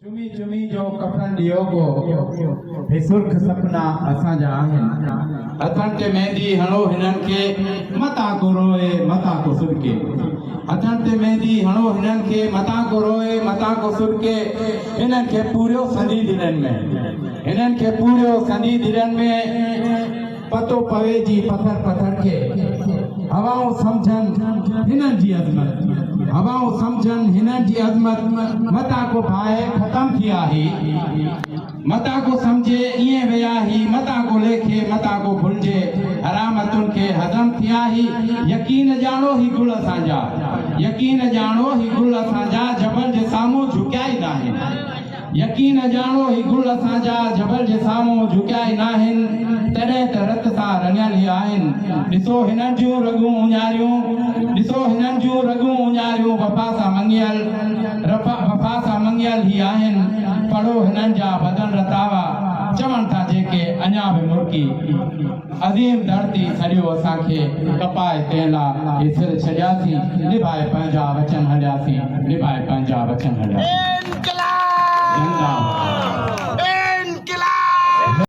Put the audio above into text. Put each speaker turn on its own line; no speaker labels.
चुमी चुमी जो कफन दियो को बेसुर्ख सपना असा जा आहिनि हथन ते मेहंदी हणो हिनन के मता को रोए मता को सुरके हथन ते मेहंदी हणो हिनन के मता को रोए मता को सुरके हिनन के पूरो संदी दिलन में हिनन के पूरो संदी दिलन में पतो पवे जी पत्थर पत्थर के हवाओं समझन हिनन जी अजमत हवाओं समझन हिनन जी अजमत मता को भाए खत्म किया ही मता को समझे इए वया ही मता को लेखे मता को भुलजे हरामतुन के हजम किया ही यकीन जानो ही गुल असांजा यकीन जानो ही गुल असांजा जबल जे सामो झुकाई नाहे यकीन जानो ही गुल असांजा जबल जे सामो झुकाई नाहिन तॾहिं त रत सां रंगियल ही आहिनि ॾिसो हिननि जूं रॻूं उञारियूं ॾिसो हिननि जूं रॻूं उञारियूं वफ़ा सां मंगियल ही आहिनि पढ़ो हिननि जा बदन रतावा चवनि था जेके अञा बि मुर्की अज़ीम धरती सॼो असांखे कपाए तंहिं लाइ हे सिर छॾियासीं निभाए पंहिंजा वचन हलियासीं निभाए पंहिंजा वचन हलियासीं।